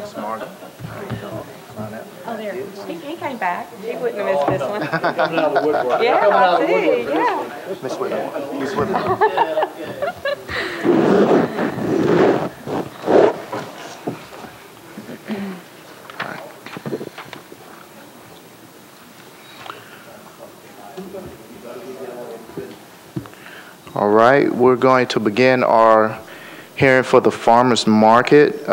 Smart. Oh, there. He came back. He wouldn't have missed this one. Coming out of the woodwork. Yeah, I see. Yeah. Miss Whitmore. Miss Whitmore. All right, we're going to begin our hearing for the farmers market.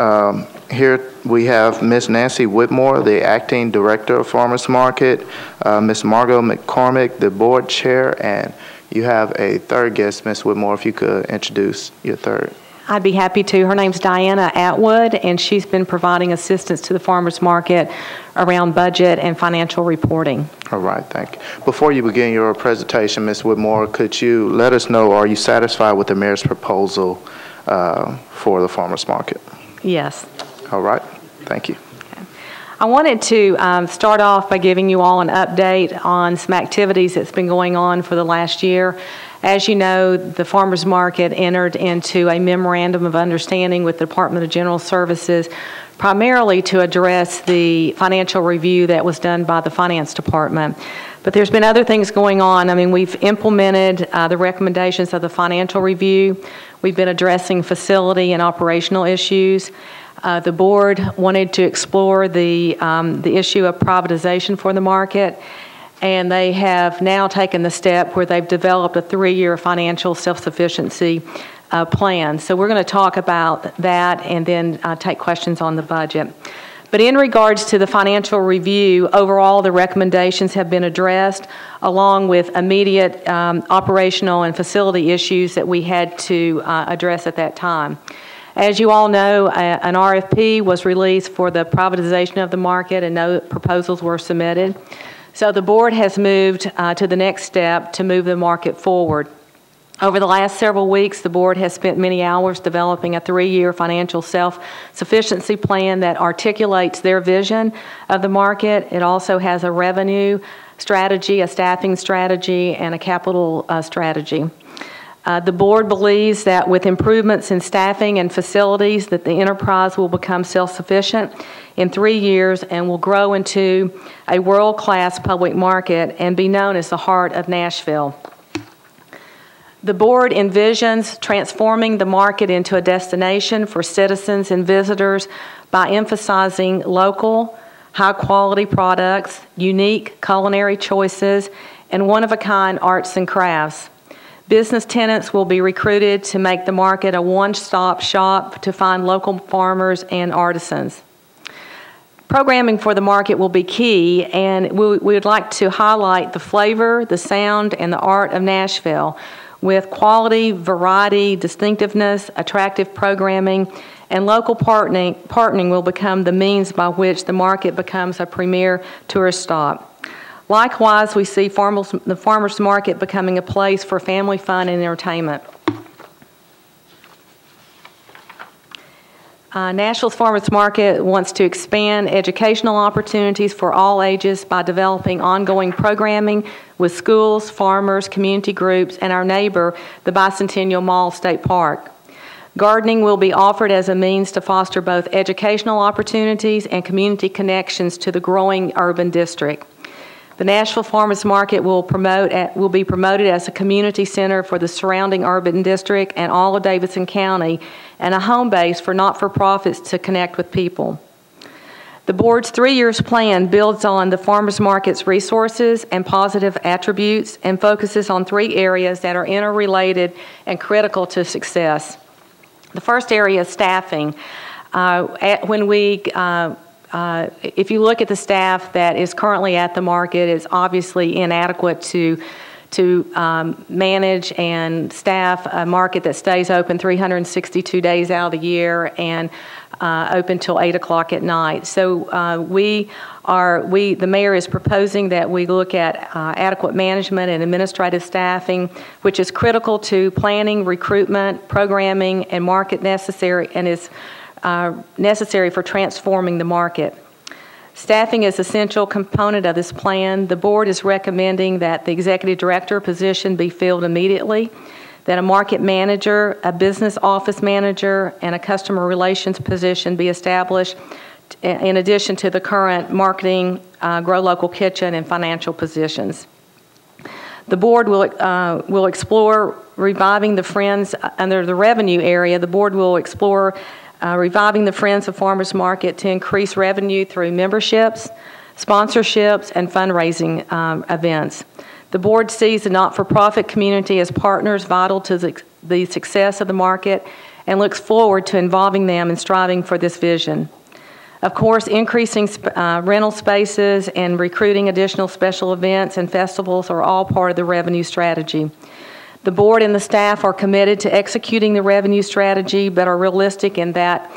Here we have Ms. Nancy Whitmore, the acting director of farmers market, Ms. Margot McCormick, the board chair, and you have a third guest, Ms. Whitmore, if you could introduce your third. I'd be happy to. Her name's Diana Atwood, and she's been providing assistance to the farmers market around budget and financial reporting. All right, thank you. Before you begin your presentation, Ms. Whitmore, could you let us know, are you satisfied with the mayor's proposal for the farmers market? Yes. All right, thank you. Okay. I wanted to start off by giving you all an update on some activities that's been going on for the last year. As you know, the farmers market entered into a memorandum of understanding with the Department of General Services primarily to address the financial review that was done by the finance department. But there's been other things going on. I mean, we've implemented the recommendations of the financial review. We've been addressing facility and operational issues. The board wanted to explore the issue of privatization for the market, and they have now taken the step where they've developed a 3-year financial self-sufficiency plan. So we're going to talk about that and then take questions on the budget. But in regards to the financial review, overall the recommendations have been addressed along with immediate operational and facility issues that we had to address at that time. As you all know, an RFP was released for the privatization of the market and no proposals were submitted. So the board has moved to the next step to move the market forward. Over the last several weeks, the board has spent many hours developing a 3-year financial self-sufficiency plan that articulates their vision of the market. It also has a revenue strategy, a staffing strategy, and a capital strategy. The board believes that with improvements in staffing and facilities that the enterprise will become self-sufficient in 3 years and will grow into a world-class public market and be known as the heart of Nashville. The board envisions transforming the market into a destination for citizens and visitors by emphasizing local, high-quality products, unique culinary choices, and one-of-a-kind arts and crafts. Business tenants will be recruited to make the market a one-stop shop to find local farmers and artisans. Programming for the market will be key, and we would like to highlight the flavor, the sound, and the art of Nashville with quality, variety, distinctiveness, attractive programming, and local partnering will become the means by which the market becomes a premier tourist stop. Likewise, we see the farmers market becoming a place for family fun and entertainment. Nashville's farmers market wants to expand educational opportunities for all ages by developing ongoing programming with schools, farmers, community groups, and our neighbor, the Bicentennial Mall State Park. Gardening will be offered as a means to foster both educational opportunities and community connections to the growing urban district. The Nashville Farmers Market will be promoted as a community center for the surrounding urban district and all of Davidson County, and a home base for not-for-profits to connect with people. The board's 3-year plan builds on the farmers market's resources and positive attributes and focuses on 3 areas that are interrelated and critical to success. The first area is staffing. If you look at the staff that is currently at the market, it's obviously inadequate to manage and staff a market that stays open 362 days out of the year and open till 8 o'clock at night. So the mayor is proposing that we look at adequate management and administrative staffing, which is critical to planning, recruitment, programming, and market necessary, and is necessary for transforming the market. Staffing is an essential component of this plan. The board is recommending that the executive director position be filled immediately, that a market manager, a business office manager, and a customer relations position be established in addition to the current marketing, Grow Local Kitchen, and financial positions. The board will explore reviving the Friends under the revenue area. The board will explore reviving the Friends of Farmers Market to increase revenue through memberships, sponsorships, and fundraising events. The board sees the not-for-profit community as partners vital to the success of the market and looks forward to involving them in striving for this vision. Of course, increasing rental spaces and recruiting additional special events and festivals are all part of the revenue strategy. The board and the staff are committed to executing the revenue strategy, but are realistic in that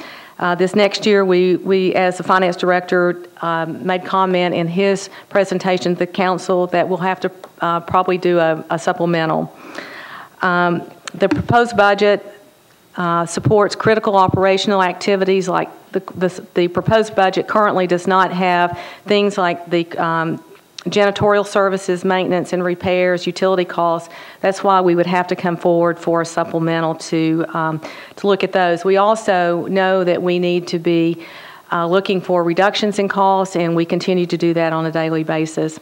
this next year, we as the finance director, made comment in his presentation to the council that we'll have to probably do a supplemental. The proposed budget supports critical operational activities like the proposed budget currently does not have things like the janitorial services, maintenance and repairs, utility costs. That's why we would have to come forward for a supplemental to look at those. We also know that we need to be looking for reductions in costs, and we continue to do that on a daily basis.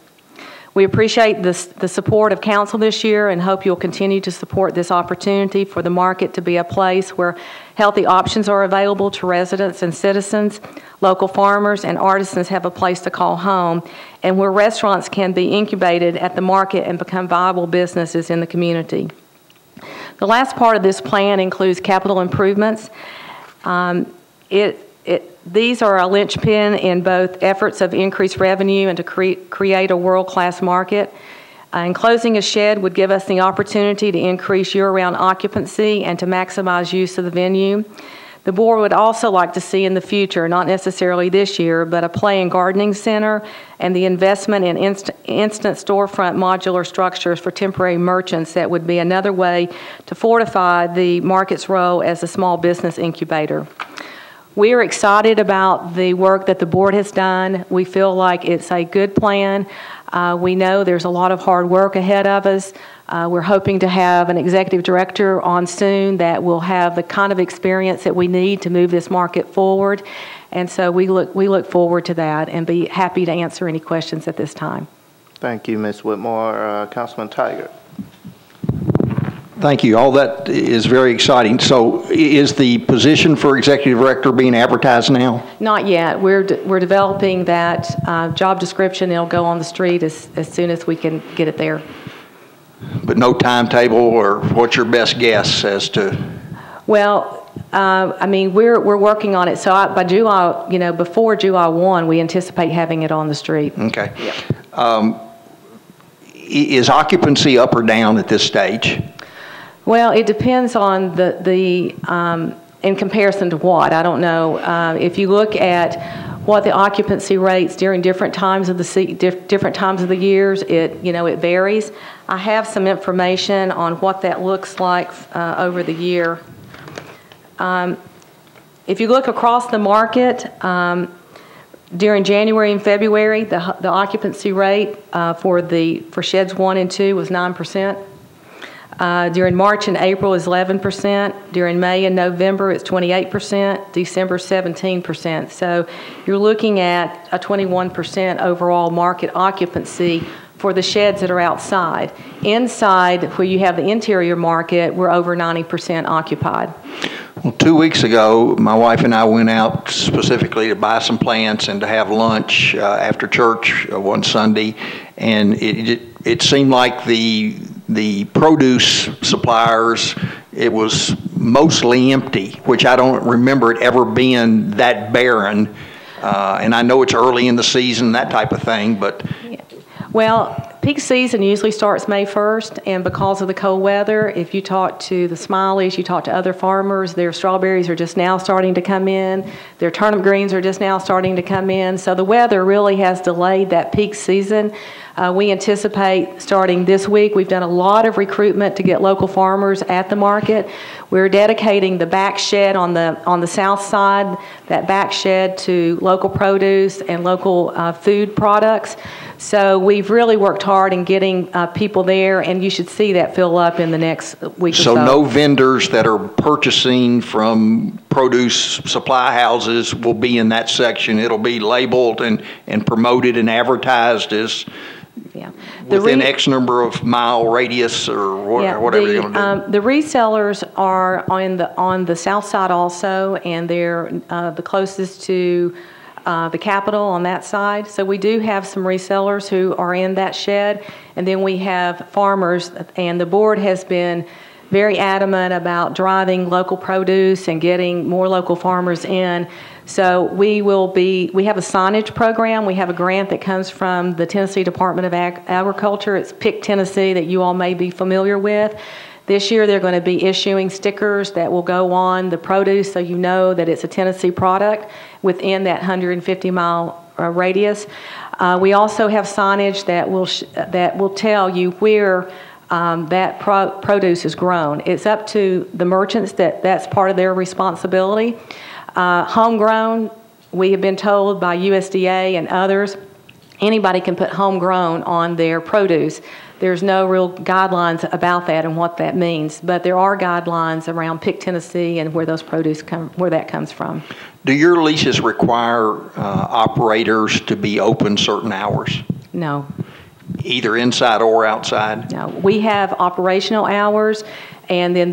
We appreciate the support of council this year and hope you'll continue to support this opportunity for the market to be a place where healthy options are available to residents and citizens, local farmers and artisans have a place to call home, and where restaurants can be incubated at the market and become viable businesses in the community. The last part of this plan includes capital improvements. These are a linchpin in both efforts of increased revenue and to create a world-class market. Enclosing a shed would give us the opportunity to increase year-round occupancy and to maximize use of the venue. The board would also like to see in the future, not necessarily this year, but a play and gardening center and the investment in instant storefront modular structures for temporary merchants that would be another way to fortify the market's role as a small business incubator. We are excited about the work that the board has done. We feel like it's a good plan. We know there's a lot of hard work ahead of us. We're hoping to have an executive director on soon that will have the kind of experience that we need to move this market forward. And so we look forward to that and be happy to answer any questions at this time. Thank you, Ms. Whitmore. Councilman Tiger. Thank you. All that is very exciting. So is the position for executive director being advertised now? Not yet. We're developing that job description. It'll go on the street as soon as we can get it there. But no timetable, or what's your best guess as to? Well, I mean, we're working on it. So by July, before July 1, we anticipate having it on the street. Okay. Yep. Is occupancy up or down at this stage? Well, it depends on in comparison to what. I don't know. If you look at what the occupancy rates during different times of the years, it varies. I have some information on what that looks like over the year. If you look across the market, during January and February, the occupancy rate for sheds 1 and 2 was 9%. During March and April is 11%. During May and November it's 28%. December 17%. So you're looking at a 21% overall market occupancy for the sheds that are outside. Inside, where you have the interior market, we're over 90% occupied. Well, 2 weeks ago, my wife and I went out specifically to buy some plants and to have lunch after church one Sunday, and it seemed like the produce suppliers, it was mostly empty, which I don't remember it ever being that barren. And I know it's early in the season, that type of thing, but... Yeah. Well, peak season usually starts May 1st, and because of the cold weather, if you talk to the Smileys, you talk to other farmers, their strawberries are just now starting to come in, their turnip greens are just now starting to come in, so the weather really has delayed that peak season. We anticipate starting this week. We've done a lot of recruitment to get local farmers at the market. We're dedicating the back shed on the south side, that back shed, to local produce and local food products. So we've really worked hard in getting people there, and you should see that fill up in the next week or so. So no vendors that are purchasing from produce supply houses will be in that section. It'll be labeled and promoted and advertised as within X number of mile radius or whatever you're going to do. The resellers are on the south side also, and they're the closest to the Capitol on that side. So we do have some resellers who are in that shed, and then we have farmers, and the board has been very adamant about driving local produce and getting more local farmers in. So we have a signage program. We have a grant that comes from the Tennessee Department of Agriculture. It's Pick Tennessee that you all may be familiar with. This year they're going to be issuing stickers that will go on the produce so you know that it's a Tennessee product within that 150-mile radius. We also have signage that will tell you where that produce is grown. It's up to the merchants that's part of their responsibility. Homegrown, we have been told by USDA and others, anybody can put homegrown on their produce. There's no real guidelines about that and what that means, but there are guidelines around Pick Tennessee and where those produce where that comes from. Do your leases require operators to be open certain hours? No. Either inside or outside? No. We have operational hours, and then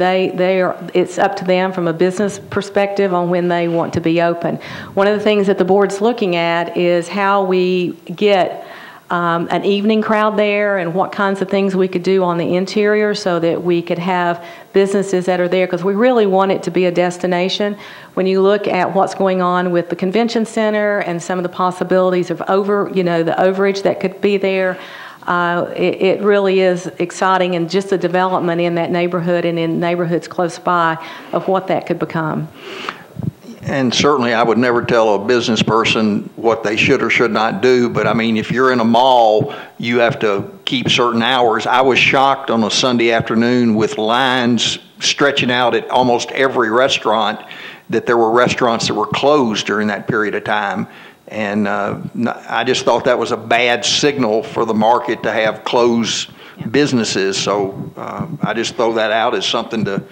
it's up to them from a business perspective on when they want to be open. One of the things that the board's looking at is how we get an evening crowd there and what kinds of things we could do on the interior so that we could have businesses that are there, because we really want it to be a destination. When you look at what's going on with the convention center and some of the possibilities of the overage that could be there, it really is exciting, and just the development in that neighborhood and in neighborhoods close by of what that could become. And certainly I would never tell a business person what they should or should not do, but I mean, if you're in a mall, you have to keep certain hours. I was shocked on a Sunday afternoon with lines stretching out at almost every restaurant that there were restaurants that were closed during that period of time. And I just thought that was a bad signal for the market to have closed businesses. So I just throw that out as something to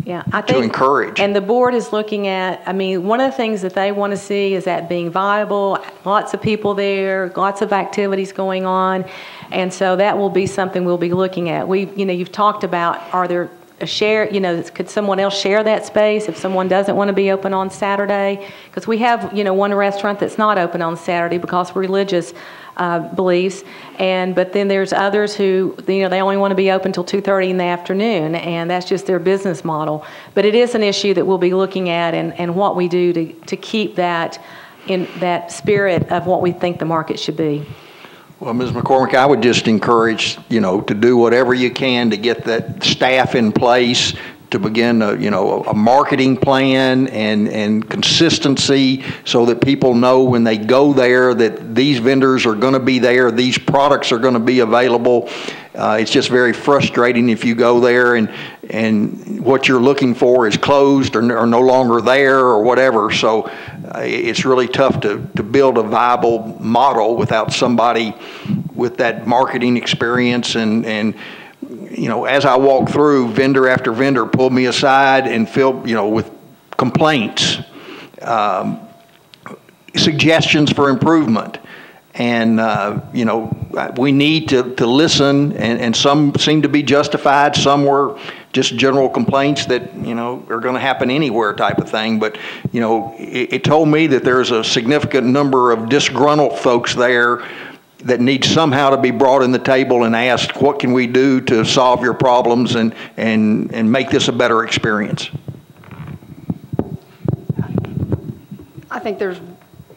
encourage. And the board is looking at, one of the things that they want to see is that being viable, lots of people there, lots of activities going on. And so that will be something we'll be looking at. You've talked about, are there could someone else share that space if someone doesn't want to be open on Saturday? Because we have, one restaurant that's not open on Saturday because of religious beliefs, but then there's others who, they only want to be open till 2:30 in the afternoon, and that's just their business model. But it is an issue that we'll be looking at and what we do to keep that in that spirit of what we think the market should be. Well, Ms. McCormick, I would just encourage, to do whatever you can to get that staff in place, to begin a marketing plan and consistency so that people know when they go there that these vendors are going to be there, these products are going to be available. It's just very frustrating if you go there and what you're looking for is closed or no longer there or whatever. So it's really tough to build a viable model without somebody with that marketing experience. And as I walk through, vendor after vendor pulled me aside and filled, with complaints, suggestions for improvement. And, we need to listen, and some seem to be justified. Some were just general complaints that, are going to happen anywhere type of thing. But, it told me that there's a significant number of disgruntled folks there that need somehow to be brought in the table and asked, what can we do to solve your problems and make this a better experience? I think there's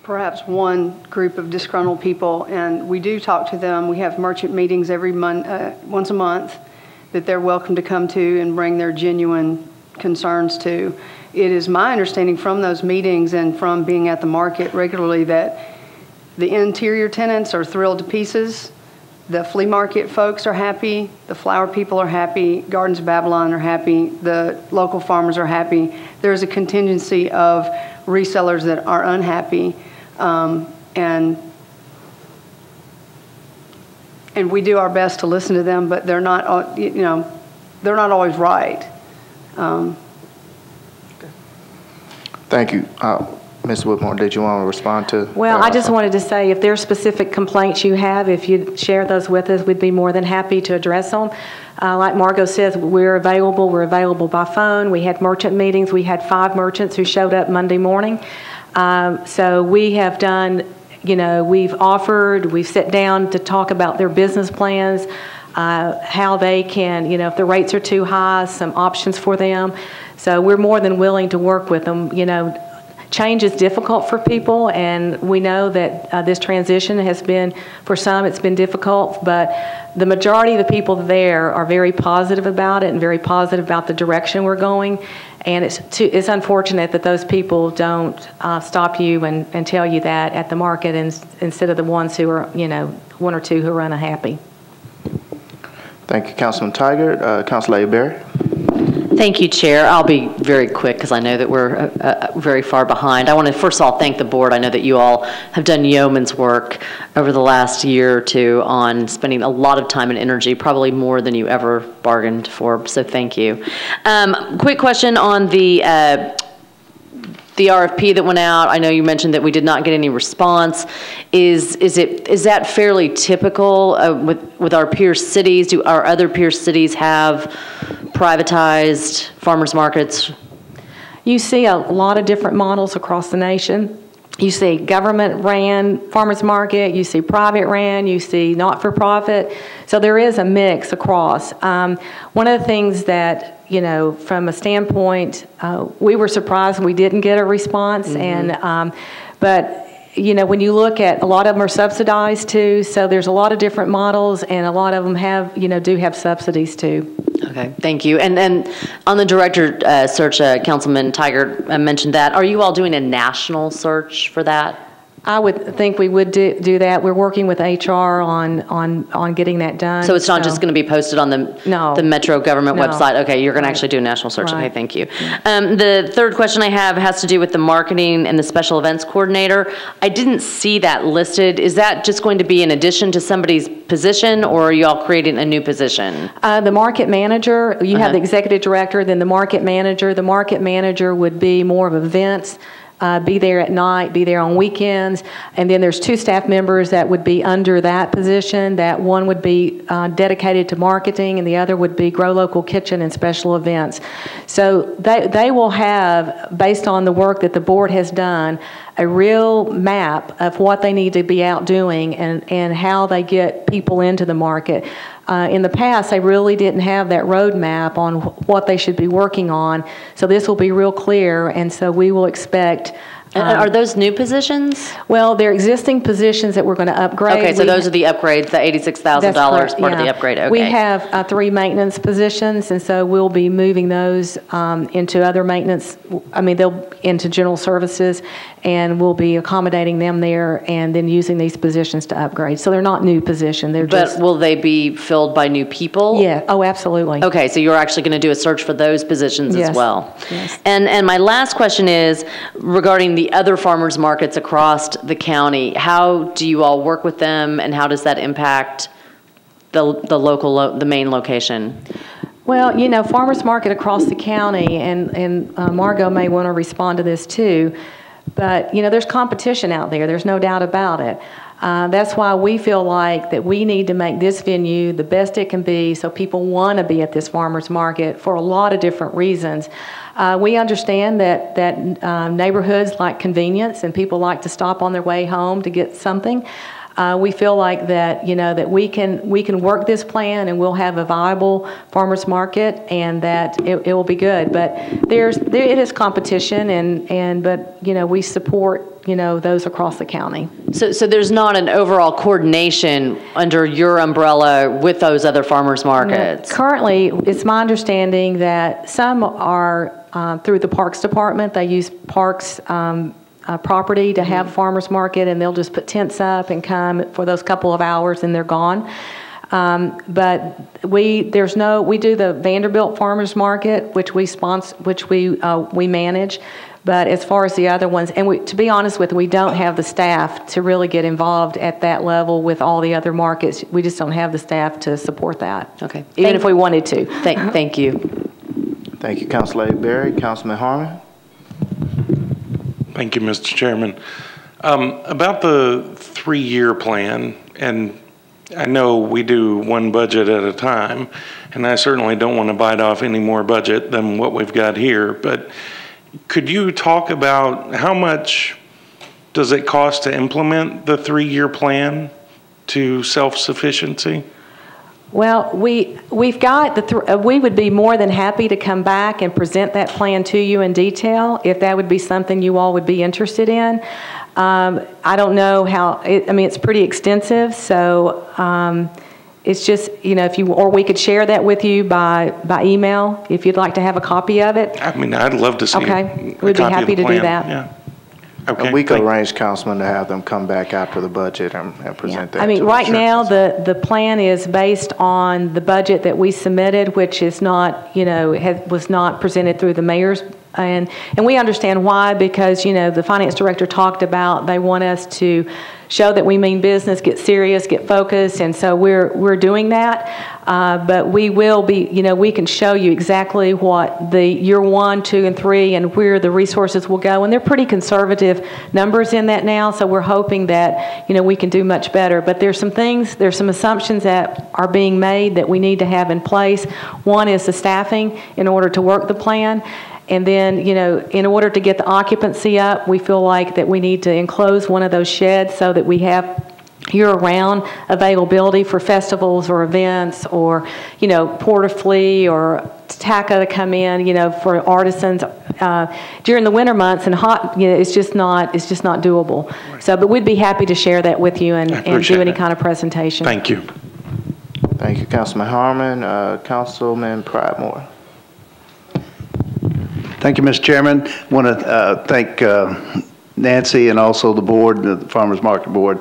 perhaps one group of disgruntled people, and we do talk to them. We have merchant meetings once a month that they're welcome to come to and bring their genuine concerns to. It is my understanding from those meetings and from being at the market regularly that the interior tenants are thrilled to pieces. The flea market folks are happy. The flower people are happy. Gardens of Babylon are happy. The local farmers are happy. There's a contingency of resellers that are unhappy. And we do our best to listen to them, but they're not, they're not always right. Thank you. Ms. Whitmore, did you want to respond to? Well, I just wanted to say, if there's specific complaints you have, if you'd share those with us, we'd be more than happy to address them. Like Margot says, we're available. We're available by phone. We had merchant meetings. We had 5 merchants who showed up Monday morning. So we have done, we've offered, we've sat down to talk about their business plans, how they can, if the rates are too high, some options for them. So we're more than willing to work with them. Change is difficult for people, and we know that this transition has been, for some, it's been difficult, but the majority of the people there are very positive about it and very positive about the direction we're going. And it's unfortunate that those people don't stop you and tell you that at the market, instead of the ones who are, 1 or 2 who are unhappy. Thank you, Councilman Tiger. Councilor Berry. Thank you, Chair. I'll be very quick because I know that we're very far behind. I want to first of all thank the board. I know that you all have done yeoman's work over the last year or 2 on spending a lot of time and energy, probably more than you ever bargained for, so thank you. Quick question on the RFP that went out. I know you mentioned that we did not get any response. Is that fairly typical with our peer cities? Do our other peer cities have privatized farmers markets? You see a lot of different models across the nation. You see government-ran farmers market, you see private-ran, you see not-for-profit. So there is a mix across. One of the things that, from a standpoint, we were surprised we didn't get a response. Mm-hmm. But when you look at, a lot of them are subsidized too, so there's a lot of different models, and a lot of them have, do have subsidies too. Okay, thank you. And on the director search, Councilman Tiger mentioned that. Are you all doing a national search for that? I would think we would do that. We're working with HR on getting that done. So it's not just going to be posted on the Metro government website? Okay, you're going to actually do a national search. Right. Okay, thank you. The third question I have has to do with the marketing and the special events coordinator. I didn't see that listed. Is that just going to be in addition to somebody's position, or are you all creating a new position? The market manager, you have the executive director, then the market manager. The market manager would be more of events. Be there at night, be there on weekends, and then there's 2 staff members that would be under that position. That one would be dedicated to marketing, and the other would be Grow Local Kitchen and special events. So they will have, based on the work that the board has done, a real map of what they need to be out doing and how they get people into the market. In the past, they really didn't have that roadmap on what they should be working on. So this will be real clear, and so we will expect. Are those new positions? Well, they're existing positions that we're going to upgrade. Okay, so those are the upgrades, the $86,000 part of the upgrade. Okay. We have 3 maintenance positions, and so we'll be moving those into other maintenance. They'll into general services, and we'll be accommodating them there, and then using these positions to upgrade. So they're not new positions. They're just. But will they be filled by new people? Yeah. Oh, absolutely. Okay, so you're actually going to do a search for those positions as well. Yes. And my last question is regarding the other farmers markets across the county. How do you all work with them, and how does that impact the main location? Well, farmers market across the county, and Margot may want to respond to this too, but there's competition out there. There's no doubt about it. That's why we feel like that we need to make this venue the best it can be, so people want to be at this farmers market for a lot of different reasons. We understand that neighborhoods like convenience, and people like to stop on their way home to get something. We feel like that that we can work this plan, and we'll have a viable farmers market, and that it will be good. But it is competition, but we support those across the county. So there's not an overall coordination under your umbrella with those other farmers markets? No. Currently, it's my understanding that some are through the Parks Department. They use Parks property to have farmers market, and they'll just put tents up and come for those couple of hours, and they're gone. But we do the Vanderbilt Farmers Market, which we sponsor, which we manage. But as far as the other ones, and to be honest with you, we don't have the staff to really get involved at that level with all the other markets. We just don't have the staff to support that. Okay. Even if we wanted to. Thank you. Thank you, Councilor Berry. Councilman Harmon. Thank you, Mr. Chairman. About the 3-year plan, and I know we do one budget at a time, and I certainly don't want to bite off any more budget than what we've got here, but could you talk about how much does it cost to implement the 3-year plan to self-sufficiency? Well, we've got we would be more than happy to come back and present that plan to you in detail if that would be something you all would be interested in. I don't know how, I mean, it's pretty extensive, so it's just, if you, or we could share that with you by email if you'd like to have a copy of it. I mean, I'd love to see Okay, a we'd be copy happy of the to do plan. that. Yeah. Okay. We could arrange, Councilman, to have them come back after the budget and present that. I mean, to right us. now, the plan is based on the budget that we submitted, which is not, was not presented through the mayor's. And we understand why, because, the finance director talked about they want us to show that we mean business, get serious, get focused, and so we're doing that. But we will be, we can show you exactly what the year 1, 2, and 3 and where the resources will go. And they're pretty conservative numbers in that now, so we're hoping that, we can do much better. But there's some assumptions that are being made that we need to have in place. One is the staffing in order to work the plan. And then, in order to get the occupancy up, we feel like that we need to enclose one of those sheds so that we have year-round availability for festivals or events or, porta-flea or TACA to come in, for artisans. During the winter months and hot, it's just not doable. Right. So, but we'd be happy to share that with you and do any kind of presentation. Thank you. Thank you, Councilman Harmon. Councilman Pridemore. Thank you, Mr. Chairman. I want to thank Nancy and also the board, the Farmers Market Board.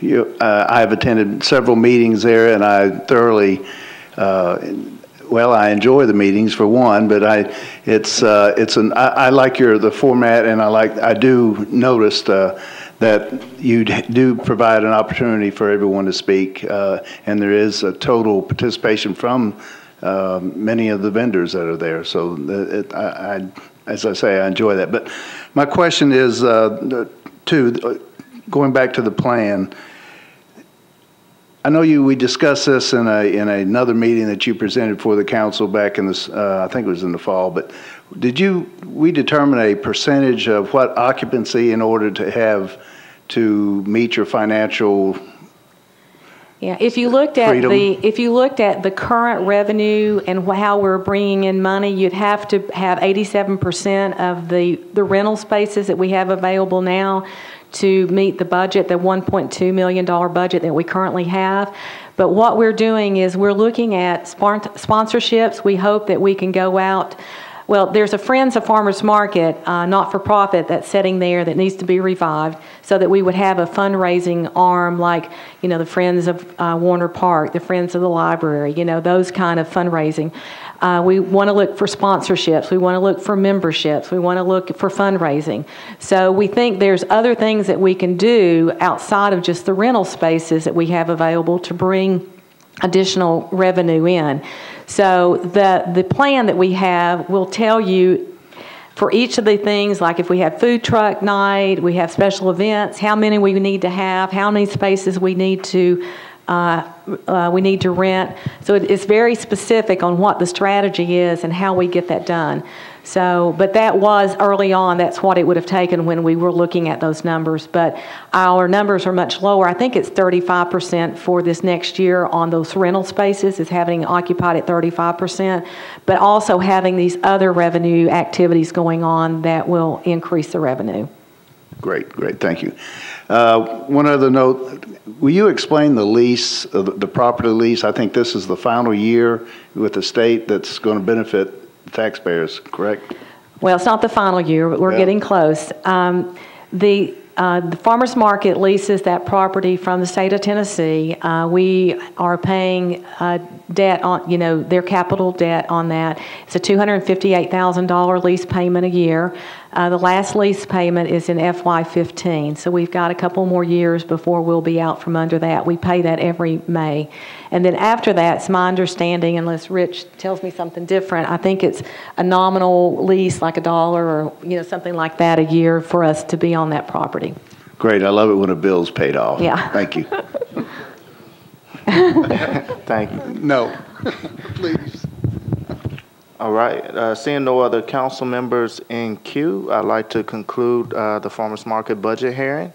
I have attended several meetings there, and I thoroughly, I enjoy the meetings for one, but I like the format, and I do notice that you do provide an opportunity for everyone to speak, and there is a total participation from many of the vendors that are there. So as I say, I enjoy that. But my question is, going back to the plan, I know we discussed this in another meeting that you presented for the council back in this, I think it was in the fall, but we determine a percentage of what occupancy in order to meet your financial? Yeah, if you looked at the current revenue and how we're bringing in money, you'd have to have 87% of the rental spaces that we have available now to meet the budget, the $1.2 million budget that we currently have. But what we're doing is we're looking at sponsorships. We hope that we can go out. Well, there's a Friends of Farmers Market, not-for-profit, that's sitting there that needs to be revived so that we would have a fundraising arm like, the Friends of Warner Park, the Friends of the Library, those kind of fundraising. We want to look for sponsorships. We want to look for memberships. We want to look for fundraising. So we think there's other things that we can do outside of just the rental spaces that we have available to bring additional revenue in. So the plan that we have will tell you for each of the things, like if we have food truck night, we have special events, how many we need to have, how many spaces we need to rent. So it's very specific on what the strategy is and how we get that done. So, but that was early on, that's what it would have taken when we were looking at those numbers. But our numbers are much lower. I think it's 35% for this next year on those rental spaces, is having occupied at 35%, but also having these other revenue activities going on that will increase the revenue. Great, thank you. One other note, will you explain the lease, the property lease? I think this is the final year with the state that's going to benefit the taxpayers, correct? Well, it's not the final year, but we're getting close. The The farmers market leases that property from the state of Tennessee. We are paying debt on, their capital debt on that. It's a $258,000 lease payment a year. The last lease payment is in FY14, so we've got a couple more years before we'll be out from under that. We pay that every May. And then after that, it's my understanding, unless Rich tells me something different, I think it's a nominal lease, like $1 or something like that a year for us to be on that property. Great. I love it when a bill's paid off. Yeah. Thank you. Thank you. No, please. All right, seeing no other council members in queue, I'd like to conclude the farmers market budget hearing.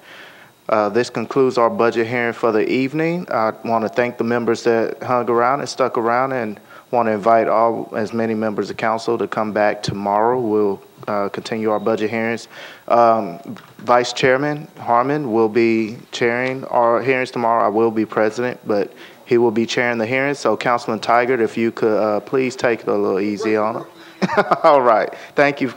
This concludes our budget hearing for the evening. I want to thank the members that hung around and stuck around, and want to invite as many members of council to come back tomorrow. We'll continue our budget hearings. Vice Chairman Harmon will be chairing our hearings tomorrow. I will be president, but he will be chairing the hearings. So Councilman Tigert, if you could please take it a little easy on him. All right. Thank you.